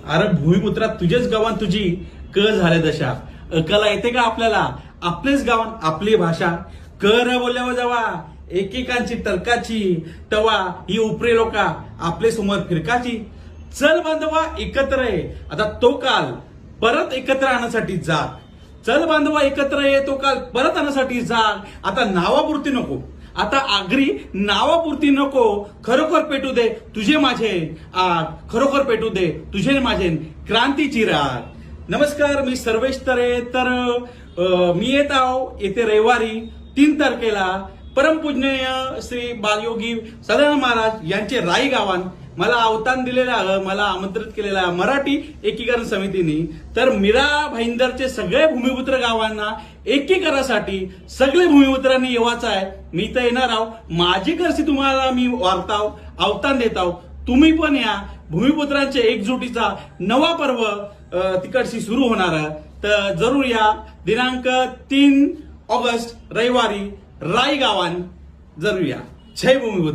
अरे भूमिपुत्रा तुझेच गावान तुझी क झाले दशा. अकला येते का आपल्याला आपलेच गावान आपली भाषा. क र बोलल्यावर जेव्हा एकेकांची तर्काची तवा ही उपरे लोका आपले समोर फिरकाची. चल बांधवा एकत्र ये आता तो काल परत एकत्र आणण्यासाठी जाग. चल बांधवा एकत्र ये तो काल परत आणण्यासाठी जाग. आता नावापुरती नको आता आगरी नावापुरती नको. खरोखर पेटू दे तुझे माझे आग. खरोखर पेटू दे तुझे माझे क्रांतीची राग. नमस्कार मी सर्वेश तरे. तर मी येत आहो येथे रविवारी 3 तारखेला परमपूजनीय श्री बालयोगी सदानंद महाराज यांचे राई गावान मला अवतान दिलेलं मला आमंत्रित केलेला मराठी एकीकरण समितीने. तर मीरा भाईंदरचे सगळे भूमिपुत्र गावांना एकीकरणासाठी सगळे भूमिपुत्रांनी येवायचं आहे. मी तर येणार आहो. माझी करसी तुम्हाला मी वार्ताव अवतान देत आहो. तुम्ही पण या. भूमिपुत्रांच्या एकजुटीचा नवा पर्व तिकडशी सुरू होणार आहे. तर जरूर या. दिनांक 3 ऑगस्ट रविवारी राई गावान जरूर या. जय भूमिपुत्र.